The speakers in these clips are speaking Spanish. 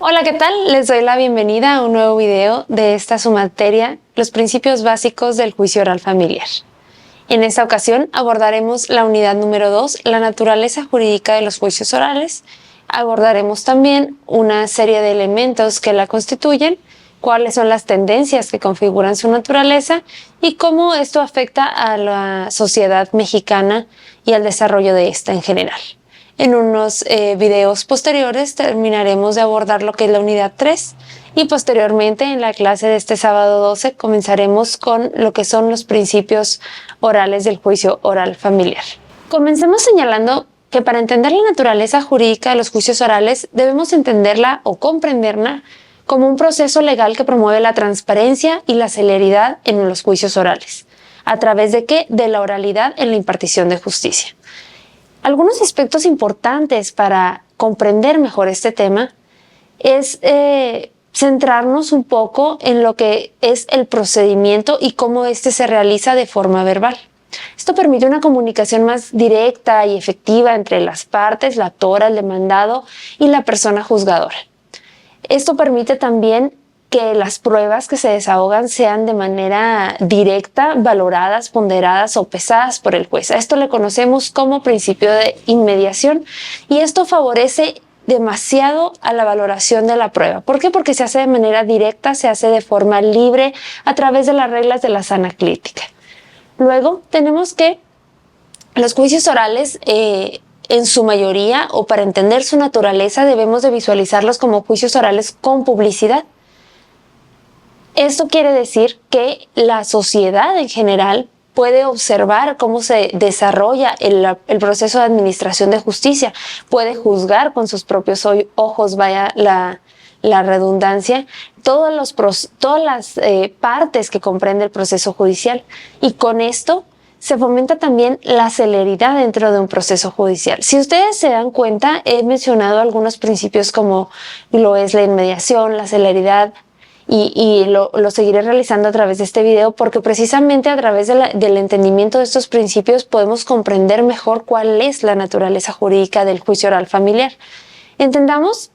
Hola, ¿qué tal? Les doy la bienvenida a un nuevo video de esta su materia, los principios básicos del juicio oral familiar. En esta ocasión abordaremos la unidad número 2, la naturaleza jurídica de los juicios orales. Abordaremos también una serie de elementos que la constituyen, cuáles son las tendencias que configuran su naturaleza y cómo esto afecta a la sociedad mexicana y al desarrollo de esta en general. En unos videos posteriores terminaremos de abordar lo que es la unidad 3 y posteriormente en la clase de este sábado 12 comenzaremos con lo que son los principios orales del juicio oral familiar. Comencemos señalando que para entender la naturaleza jurídica de los juicios orales debemos entenderla o comprenderla como un proceso legal que promueve la transparencia y la celeridad en los juicios orales. ¿A través de qué? De la oralidad en la impartición de justicia. Algunos aspectos importantes para comprender mejor este tema es centrarnos un poco en lo que es el procedimiento y cómo este se realiza de forma verbal. Esto permite una comunicación más directa y efectiva entre las partes, la autora, el demandado y la persona juzgadora. Esto permite también que las pruebas que se desahogan sean de manera directa, valoradas, ponderadas o pesadas por el juez. A esto le conocemos como principio de inmediación y esto favorece demasiado a la valoración de la prueba. ¿Por qué? Porque se hace de manera directa, se hace de forma libre a través de las reglas de la sana crítica. Luego tenemos que los juicios orales en su mayoría o para entender su naturaleza debemos de visualizarlos como juicios orales con publicidad. Esto quiere decir que la sociedad en general puede observar cómo se desarrolla el proceso de administración de justicia, puede juzgar con sus propios ojos, vaya la redundancia, todas las partes que comprende el proceso judicial. Y con esto se fomenta también la celeridad dentro de un proceso judicial. Si ustedes se dan cuenta, he mencionado algunos principios como lo es la inmediación, la celeridad, y lo seguiré realizando a través de este video porque precisamente a través del entendimiento de estos principios podemos comprender mejor cuál es la naturaleza jurídica del juicio oral familiar. Entendamos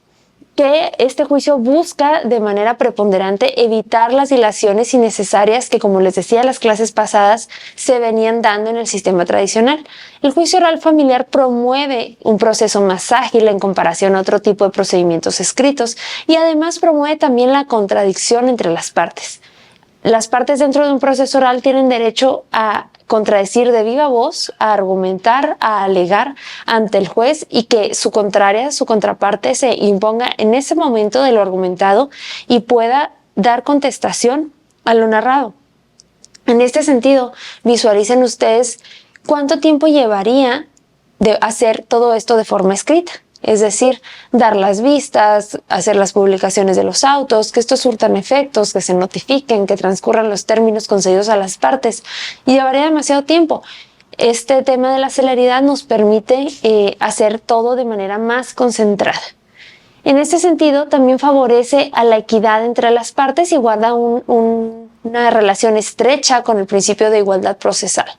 que este juicio busca de manera preponderante evitar las dilaciones innecesarias que, como les decía en las clases pasadas, se venían dando en el sistema tradicional. El juicio oral familiar promueve un proceso más ágil en comparación a otro tipo de procedimientos escritos y además promueve también la contradicción entre las partes. Las partes dentro de un proceso oral tienen derecho a contradecir de viva voz, a argumentar, a alegar ante el juez y que su contraparte se imponga en ese momento de lo argumentado y pueda dar contestación a lo narrado. En este sentido, visualicen ustedes cuánto tiempo llevaría de hacer todo esto de forma escrita. Es decir, dar las vistas, hacer las publicaciones de los autos, que estos surtan efectos, que se notifiquen, que transcurran los términos concedidos a las partes. Y llevaría demasiado tiempo. Este tema de la celeridad nos permite hacer todo de manera más concentrada. En este sentido, también favorece a la equidad entre las partes y guarda una relación estrecha con el principio de igualdad procesal.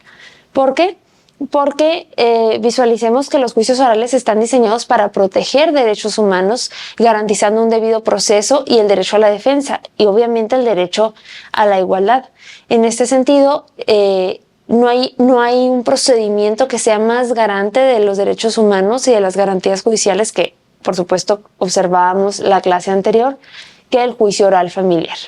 ¿Por qué? Porque visualicemos que los juicios orales están diseñados para proteger derechos humanos, garantizando un debido proceso y el derecho a la defensa y obviamente el derecho a la igualdad. En este sentido, no hay un procedimiento que sea más garante de los derechos humanos y de las garantías judiciales que, por supuesto, observábamos la clase anterior, que el juicio oral familiar.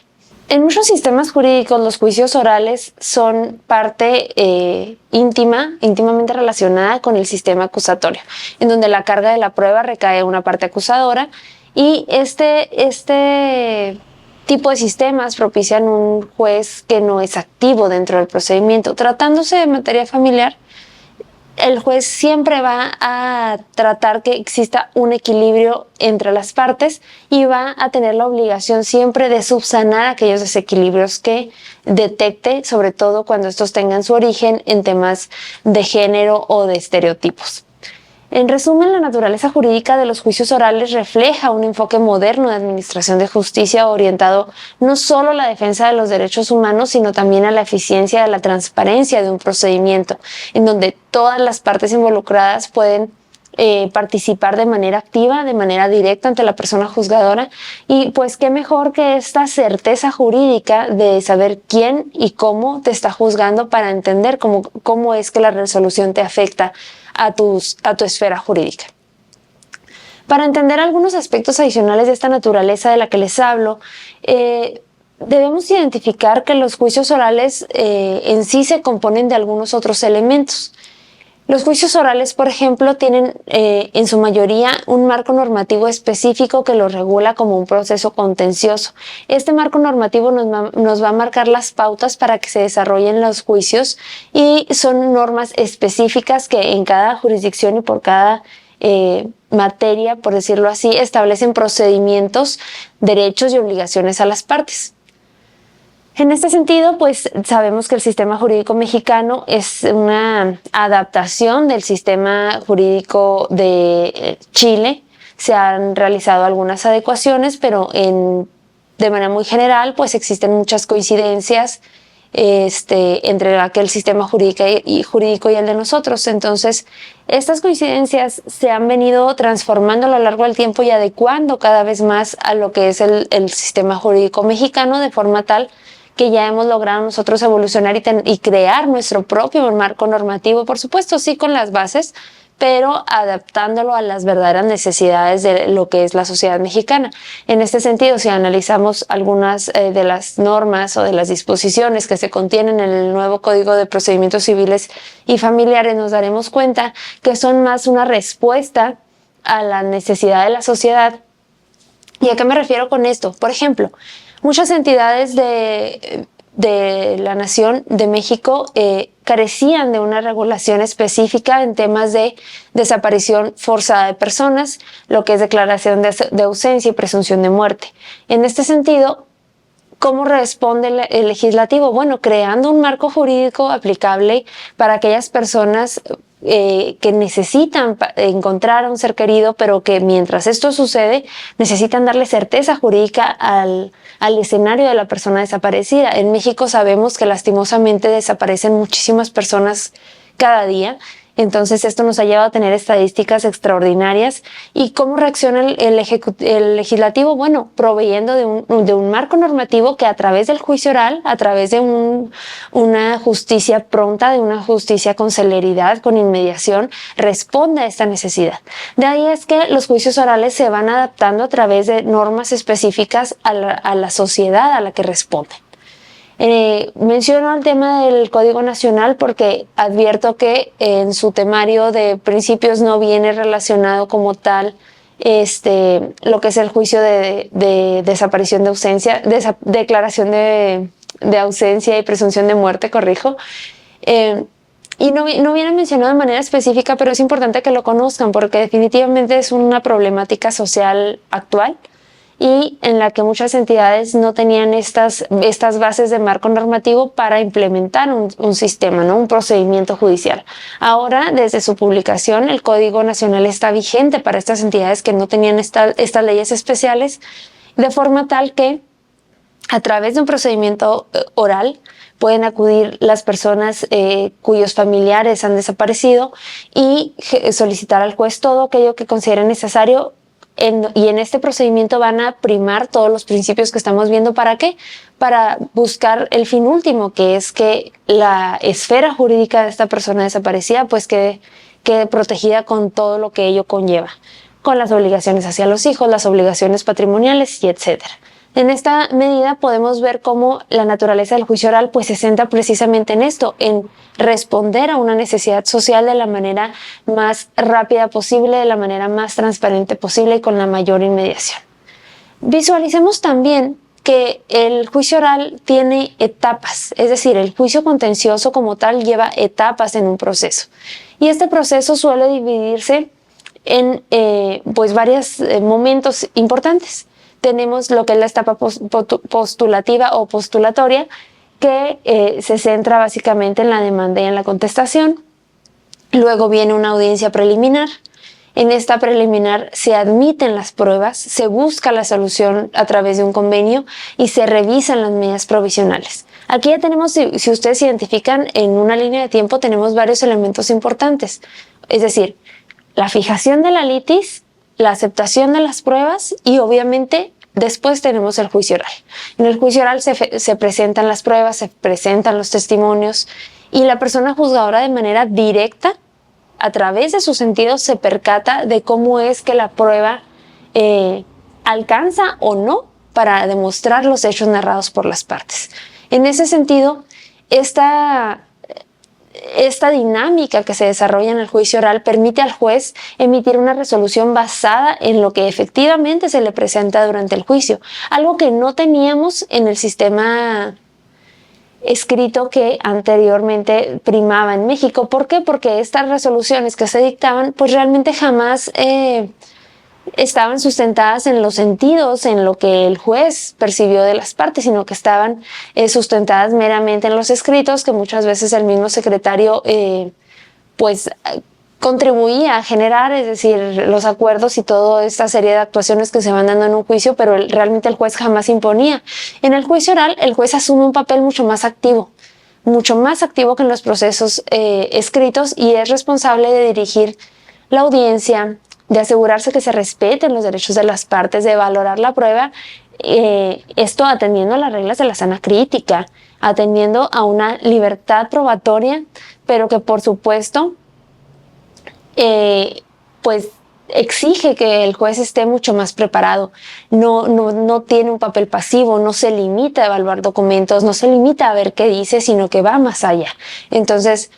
En muchos sistemas jurídicos los juicios orales son parte íntimamente relacionada con el sistema acusatorio, en donde la carga de la prueba recae en una parte acusadora y este tipo de sistemas propician un juez que no es activo dentro del procedimiento. Tratándose de materia familiar, el juez siempre va a tratar que exista un equilibrio entre las partes y va a tener la obligación siempre de subsanar aquellos desequilibrios que detecte, sobre todo cuando estos tengan su origen en temas de género o de estereotipos. En resumen, la naturaleza jurídica de los juicios orales refleja un enfoque moderno de administración de justicia orientado no solo a la defensa de los derechos humanos, sino también a la eficiencia de la transparencia de un procedimiento, en donde todas las partes involucradas pueden participar de manera activa, de manera directa ante la persona juzgadora, y pues qué mejor que esta certeza jurídica de saber quién y cómo te está juzgando para entender cómo es que la resolución te afecta a tu esfera jurídica. Para entender algunos aspectos adicionales de esta naturaleza de la que les hablo, debemos identificar que los juicios orales en sí se componen de algunos otros elementos. Los juicios orales, por ejemplo, tienen en su mayoría un marco normativo específico que los regula como un proceso contencioso. Este marco normativo nos va a marcar las pautas para que se desarrollen los juicios, y son normas específicas que en cada jurisdicción y por cada materia, por decirlo así, establecen procedimientos, derechos y obligaciones a las partes. En este sentido, pues sabemos que el sistema jurídico mexicano es una adaptación del sistema jurídico de Chile. Se han realizado algunas adecuaciones, pero de manera muy general, pues existen muchas coincidencias entre aquel sistema jurídico y el de nosotros. Entonces, estas coincidencias se han venido transformando a lo largo del tiempo y adecuando cada vez más a lo que es el sistema jurídico mexicano, de forma tal que ya hemos logrado nosotros evolucionar y crear nuestro propio marco normativo, por supuesto, sí con las bases, pero adaptándolo a las verdaderas necesidades de lo que es la sociedad mexicana. En este sentido, si analizamos algunas de las normas o de las disposiciones que se contienen en el nuevo Código de Procedimientos Civiles y Familiares, nos daremos cuenta que son más una respuesta a la necesidad de la sociedad. ¿Y a qué me refiero con esto? Por ejemplo, muchas entidades de la Nación de México carecían de una regulación específica en temas de desaparición forzada de personas, lo que es declaración de ausencia y presunción de muerte. En este sentido, ¿cómo responde el legislativo? Bueno, creando un marco jurídico aplicable para aquellas personas que necesitan encontrar a un ser querido, pero que mientras esto sucede necesitan darle certeza jurídica al escenario de la persona desaparecida. En México sabemos que lastimosamente desaparecen muchísimas personas cada día. Entonces esto nos ha llevado a tener estadísticas extraordinarias. ¿Y cómo reacciona el legislativo? Bueno, proveyendo de un marco normativo que a través del juicio oral, a través de una justicia pronta, de una justicia con celeridad, con inmediación, responde a esta necesidad. De ahí es que los juicios orales se van adaptando a través de normas específicas a la sociedad a la que responden. Menciono el tema del Código Nacional porque advierto que en su temario de principios no viene relacionado como tal lo que es el juicio de desaparición de ausencia, declaración de ausencia y presunción de muerte, corrijo. Y no viene mencionado de manera específica, pero es importante que lo conozcan porque definitivamente es una problemática social actual, y en la que muchas entidades no tenían estas bases de marco normativo para implementar un sistema, ¿no? Un procedimiento judicial. Ahora, desde su publicación, el Código Nacional está vigente para estas entidades que no tenían estas leyes especiales, de forma tal que a través de un procedimiento oral pueden acudir las personas cuyos familiares han desaparecido y solicitar al juez todo aquello que consideren necesario. Y en este procedimiento van a primar todos los principios que estamos viendo. ¿Para qué? Para buscar el fin último, que es que la esfera jurídica de esta persona desaparecida pues quede protegida con todo lo que ello conlleva, con las obligaciones hacia los hijos, las obligaciones patrimoniales y etcétera. En esta medida podemos ver cómo la naturaleza del juicio oral pues se centra precisamente en esto, en responder a una necesidad social de la manera más rápida posible, de la manera más transparente posible y con la mayor inmediación. Visualicemos también que el juicio oral tiene etapas, es decir, el juicio contencioso como tal lleva etapas en un proceso. Y este proceso suele dividirse en pues varios momentos importantes. Tenemos lo que es la etapa postulativa o postulatoria, que se centra básicamente en la demanda y en la contestación. Luego viene una audiencia preliminar. En esta preliminar se admiten las pruebas, se busca la solución a través de un convenio y se revisan las medidas provisionales. Aquí ya tenemos, si ustedes identifican en una línea de tiempo, tenemos varios elementos importantes. Es decir, la fijación de la litis, la aceptación de las pruebas y obviamente después tenemos el juicio oral. En el juicio oral se presentan las pruebas, se presentan los testimonios y la persona juzgadora de manera directa, a través de sus sentidos, se percata de cómo es que la prueba alcanza o no para demostrar los hechos narrados por las partes. En ese sentido, esta dinámica que se desarrolla en el juicio oral permite al juez emitir una resolución basada en lo que efectivamente se le presenta durante el juicio, algo que no teníamos en el sistema escrito que anteriormente primaba en México. ¿Por qué? Porque estas resoluciones que se dictaban pues realmente jamás estaban sustentadas en los sentidos, en lo que el juez percibió de las partes, sino que estaban sustentadas meramente en los escritos que muchas veces el mismo secretario pues contribuía a generar, es decir, los acuerdos y toda esta serie de actuaciones que se van dando en un juicio, pero realmente el juez jamás imponía. En el juicio oral, el juez asume un papel mucho más activo que en los procesos escritos, y es responsable de dirigir la audiencia, de asegurarse que se respeten los derechos de las partes, de valorar la prueba, esto atendiendo a las reglas de la sana crítica, atendiendo a una libertad probatoria, pero que por supuesto pues exige que el juez esté mucho más preparado. No tiene un papel pasivo, no se limita a evaluar documentos, no se limita a ver qué dice, sino que va más allá. Entonces,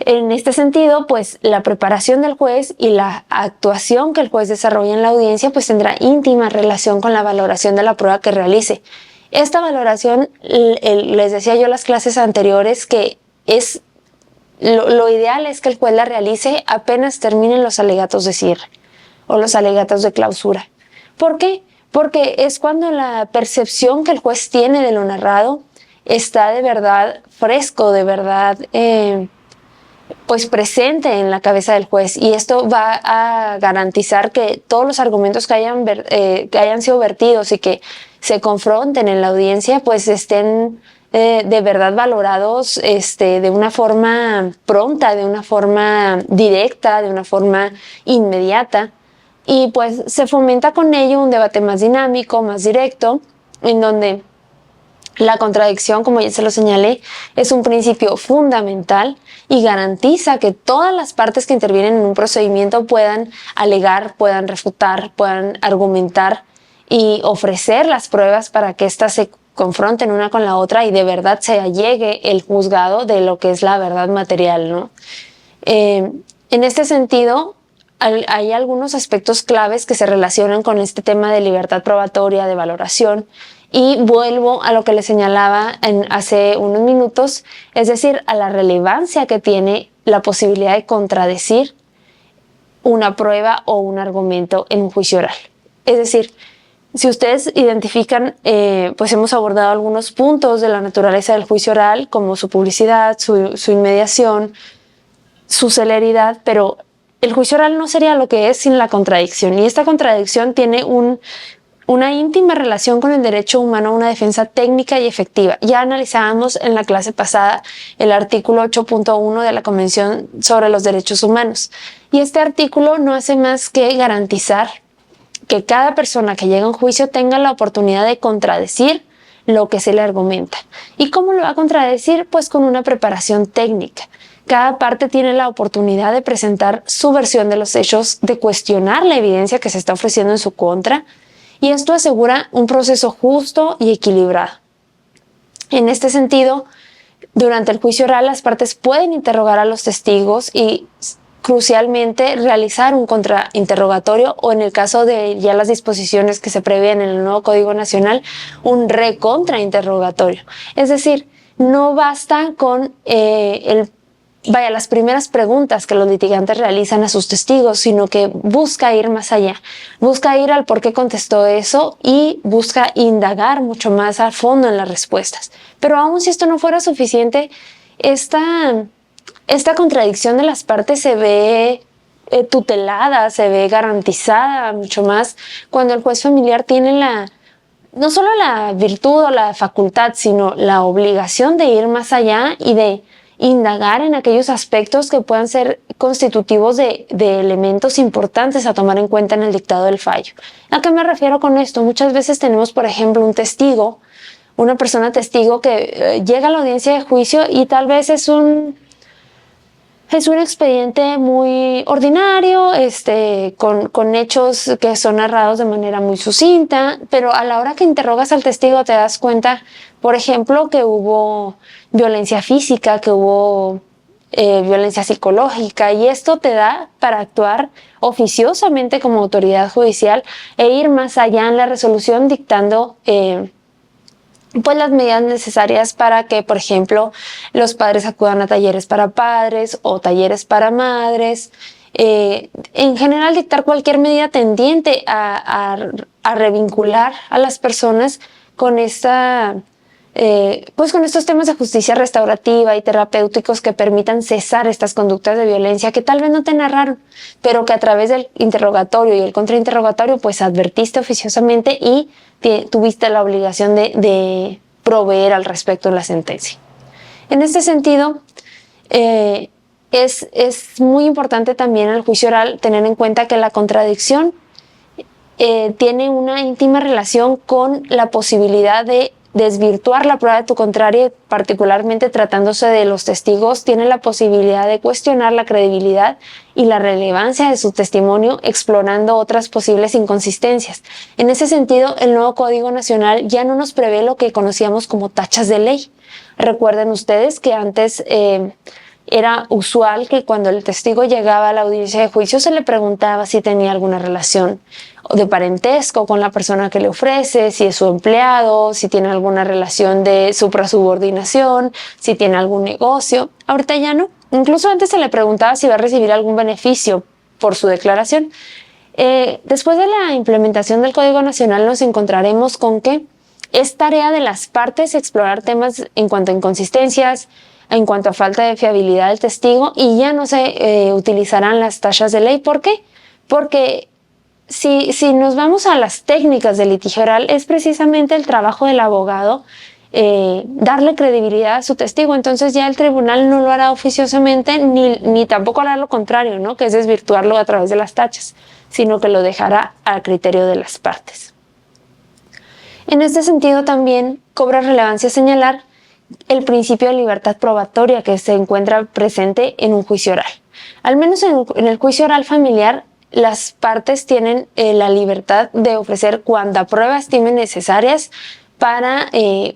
en este sentido, pues la preparación del juez y la actuación que el juez desarrolla en la audiencia pues tendrá íntima relación con la valoración de la prueba que realice. Esta valoración, les decía yo en las clases anteriores, que es lo ideal es que el juez la realice apenas terminen los alegatos de cierre o los alegatos de clausura. ¿Por qué? Porque es cuando la percepción que el juez tiene de lo narrado está de verdad fresco, de verdad pues presente en la cabeza del juez, y esto va a garantizar que todos los argumentos que hayan sido vertidos y que se confronten en la audiencia pues estén de verdad valorados de una forma pronta, de una forma directa, de una forma inmediata, y pues se fomenta con ello un debate más dinámico, más directo, en donde la contradicción, como ya se lo señalé, es un principio fundamental y garantiza que todas las partes que intervienen en un procedimiento puedan alegar, puedan refutar, puedan argumentar y ofrecer las pruebas para que éstas se confronten una con la otra y de verdad se allegue el juzgado de lo que es la verdad material, ¿no? En este sentido, hay algunos aspectos claves que se relacionan con este tema de libertad probatoria, de valoración, y vuelvo a lo que les señalaba hace unos minutos, es decir, a la relevancia que tiene la posibilidad de contradecir una prueba o un argumento en un juicio oral. Es decir, si ustedes identifican, pues hemos abordado algunos puntos de la naturaleza del juicio oral, como su publicidad, su inmediación, su celeridad, pero el juicio oral no sería lo que es sin la contradicción, y esta contradicción tiene una íntima relación con el derecho humano a una defensa técnica y efectiva. Ya analizábamos en la clase pasada el artículo 8.1 de la Convención sobre los Derechos Humanos, y este artículo no hace más que garantizar que cada persona que llega a un juicio tenga la oportunidad de contradecir lo que se le argumenta. ¿Y cómo lo va a contradecir? Pues con una preparación técnica. Cada parte tiene la oportunidad de presentar su versión de los hechos, de cuestionar la evidencia que se está ofreciendo en su contra, y esto asegura un proceso justo y equilibrado. En este sentido, durante el juicio oral, las partes pueden interrogar a los testigos y, crucialmente, realizar un contrainterrogatorio, o en el caso de ya las disposiciones que se prevén en el nuevo Código Nacional, un recontrainterrogatorio. Es decir, no basta con las primeras preguntas que los litigantes realizan a sus testigos, sino que busca ir más allá, busca ir al por qué contestó eso y busca indagar mucho más a fondo en las respuestas. Pero aun si esto no fuera suficiente, esta contradicción de las partes se ve tutelada, se ve garantizada mucho más cuando el juez familiar tiene no solo la virtud o la facultad, sino la obligación de ir más allá y de indagar en aquellos aspectos que puedan ser constitutivos de elementos importantes a tomar en cuenta en el dictado del fallo. ¿A qué me refiero con esto? Muchas veces tenemos, por ejemplo, un testigo, una persona testigo que llega a la audiencia de juicio y tal vez es un expediente muy ordinario, con hechos que son narrados de manera muy sucinta, pero a la hora que interrogas al testigo te das cuenta, por ejemplo, que hubo violencia física, que hubo violencia psicológica, y esto te da para actuar oficiosamente como autoridad judicial e ir más allá en la resolución dictando pues las medidas necesarias para que, por ejemplo, los padres acudan a talleres para padres o talleres para madres. En general, dictar cualquier medida tendiente a revincular a las personas con pues con estos temas de justicia restaurativa y terapéuticos que permitan cesar estas conductas de violencia que tal vez no te narraron, pero que a través del interrogatorio y el contrainterrogatorio pues advertiste oficiosamente y tuviste la obligación de proveer al respecto en la sentencia. En este sentido, es muy importante también en el juicio oral tener en cuenta que la contradicción tiene una íntima relación con la posibilidad de desvirtuar la prueba de tu contrario, particularmente tratándose de los testigos, tiene la posibilidad de cuestionar la credibilidad y la relevancia de su testimonio, explorando otras posibles inconsistencias. En ese sentido, el nuevo Código Nacional ya no nos prevé lo que conocíamos como tachas de ley. Recuerden ustedes que antes era usual que cuando el testigo llegaba a la audiencia de juicio se le preguntaba si tenía alguna relación de parentesco con la persona que le ofrece, si es su empleado, si tiene alguna relación de suprasubordinación, si tiene algún negocio. Ahorita ya no. Incluso antes se le preguntaba si va a recibir algún beneficio por su declaración. Después de la implementación del Código Nacional nos encontraremos con que es tarea de las partes explorar temas en cuanto a inconsistencias, en cuanto a falta de fiabilidad del testigo, y ya no se utilizarán las tachas de ley. ¿Por qué? Porque si nos vamos a las técnicas de litigio oral, es precisamente el trabajo del abogado darle credibilidad a su testigo. Entonces ya el tribunal no lo hará oficiosamente ni tampoco hará lo contrario, ¿no? Que es desvirtuarlo a través de las tachas, sino que lo dejará a criterio de las partes. En este sentido también cobra relevancia señalar el principio de libertad probatoria que se encuentra presente en un juicio oral. Al menos en el juicio oral familiar, las partes tienen la libertad de ofrecer cuanta prueba estimen necesarias para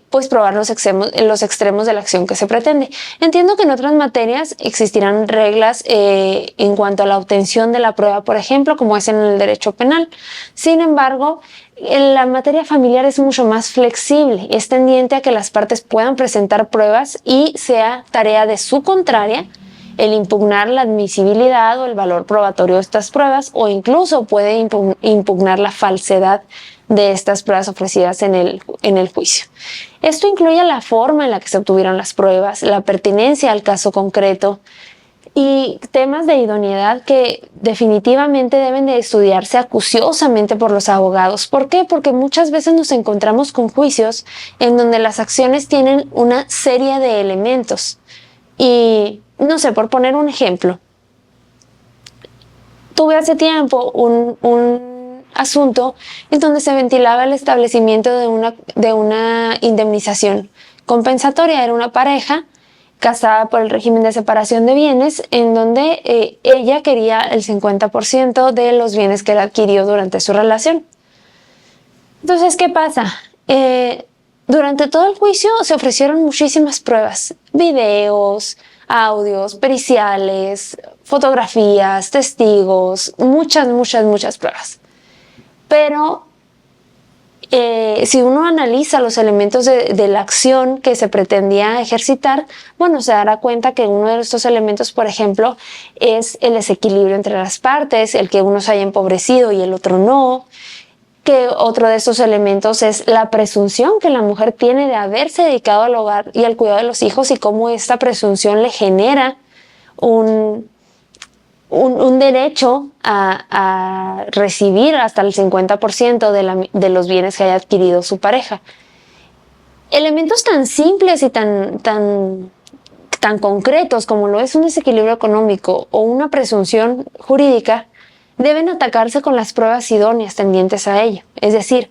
pues probar los extremos de la acción que se pretende. Entiendo que en otras materias existirán reglas en cuanto a la obtención de la prueba, por ejemplo, como es en el derecho penal. Sin embargo, en la materia familiar es mucho más flexible, es tendiente a que las partes puedan presentar pruebas y sea tarea de su contraria el impugnar la admisibilidad o el valor probatorio de estas pruebas, o incluso puede impugnar la falsedad de estas pruebas ofrecidas en el juicio. Esto incluye la forma en la que se obtuvieron las pruebas, la pertinencia al caso concreto y temas de idoneidad que definitivamente deben de estudiarse acuciosamente por los abogados. ¿Por qué? Porque muchas veces nos encontramos con juicios en donde las acciones tienen una serie de elementos. Y no sé, por poner un ejemplo, tuve hace tiempo un asunto en donde se ventilaba el establecimiento de una indemnización compensatoria. Era una pareja casada por el régimen de separación de bienes, en donde ella quería el 50% de los bienes que él adquirió durante su relación. Entonces, ¿qué pasa? Durante todo el juicio se ofrecieron muchísimas pruebas, videos, audios, periciales, fotografías, testigos, muchas pruebas. Pero si uno analiza los elementos de la acción que se pretendía ejercitar, bueno, se dará cuenta que uno de estos elementos, por ejemplo, es el desequilibrio entre las partes, el que uno se haya empobrecido y el otro no, que otro de estos elementos es la presunción que la mujer tiene de haberse dedicado al hogar y al cuidado de los hijos, y cómo esta presunción le genera un derecho a recibir hasta el 50% de los bienes que haya adquirido su pareja. Elementos tan simples y tan tan concretos como lo es un desequilibrio económico o una presunción jurídica, deben atacarse con las pruebas idóneas tendientes a ello. Es decir,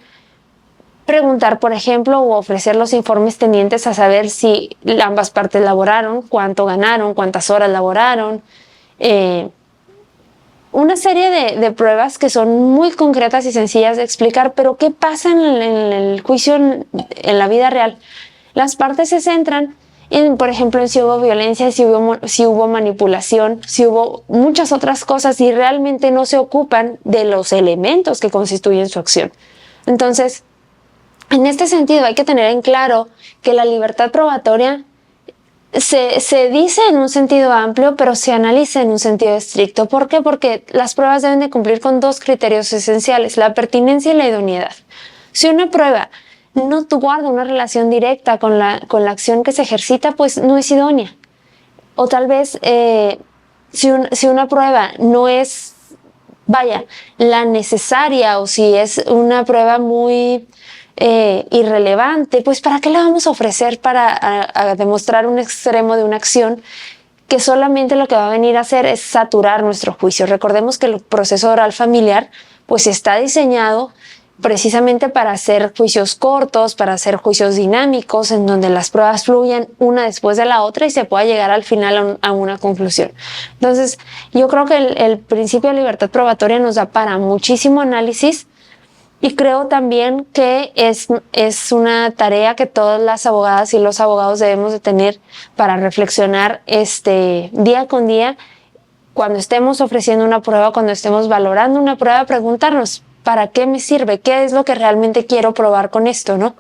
preguntar, por ejemplo, o ofrecer los informes tendientes a saber si ambas partes laboraron, cuánto ganaron, cuántas horas laboraron, una serie de pruebas que son muy concretas y sencillas de explicar, pero ¿qué pasa en el juicio en la vida real? Las partes se centran en, por ejemplo, en si hubo violencia, si hubo manipulación, si hubo muchas otras cosas y realmente no se ocupan de los elementos que constituyen su acción. Entonces, en este sentido hay que tener en claro que la libertad probatoria se dice en un sentido amplio, pero se analiza en un sentido estricto. ¿Por qué? Porque las pruebas deben de cumplir con dos criterios esenciales, la pertinencia y la idoneidad. Si una prueba no guarda una relación directa con la acción que se ejercita, pues no es idónea. O tal vez si una prueba no es, la necesaria, o si es una prueba muy irrelevante, pues ¿para qué la vamos a ofrecer para a demostrar un extremo de una acción que solamente lo que va a venir a hacer es saturar nuestro juicio? Recordemos que el proceso oral familiar pues está diseñado precisamente para hacer juicios cortos, para hacer juicios dinámicos, en donde las pruebas fluyan una después de la otra y se pueda llegar al final a una conclusión. Entonces, yo creo que el principio de libertad probatoria nos da para muchísimo análisis. Y creo también que es una tarea que todas las abogadas y los abogados debemos de tener para reflexionar día con día, cuando estemos ofreciendo una prueba, cuando estemos valorando una prueba, preguntarnos, ¿para qué me sirve? ¿Qué es lo que realmente quiero probar con esto, no?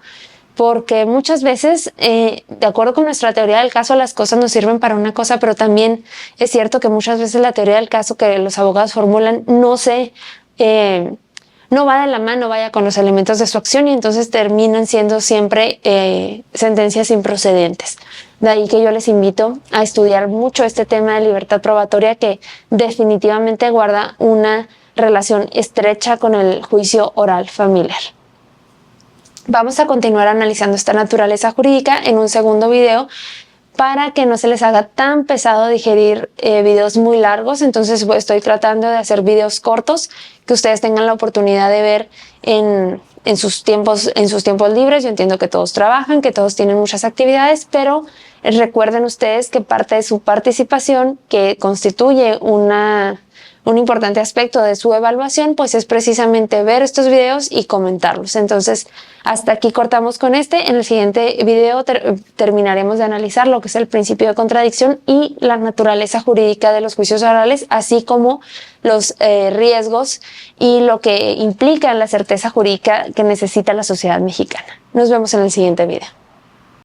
Porque muchas veces, de acuerdo con nuestra teoría del caso, las cosas nos sirven para una cosa, pero también es cierto que muchas veces la teoría del caso que los abogados formulan no va de la mano, con los elementos de su acción, y entonces terminan siendo siempre sentencias improcedentes. De ahí que yo les invito a estudiar mucho este tema de libertad probatoria, que definitivamente guarda una relación estrecha con el juicio oral familiar. Vamos a continuar analizando esta naturaleza jurídica en un segundo video, para que no se les haga tan pesado digerir videos muy largos. Entonces estoy tratando de hacer videos cortos que ustedes tengan la oportunidad de ver en sus tiempos libres. Yo entiendo que todos trabajan, que todos tienen muchas actividades, pero recuerden ustedes que parte de su participación, que constituye un importante aspecto de su evaluación, pues es precisamente ver estos videos y comentarlos. Entonces, hasta aquí cortamos con este. En el siguiente video terminaremos de analizar lo que es el principio de contradicción y la naturaleza jurídica de los juicios orales, así como los riesgos y lo que implica la certeza jurídica que necesita la sociedad mexicana. Nos vemos en el siguiente video.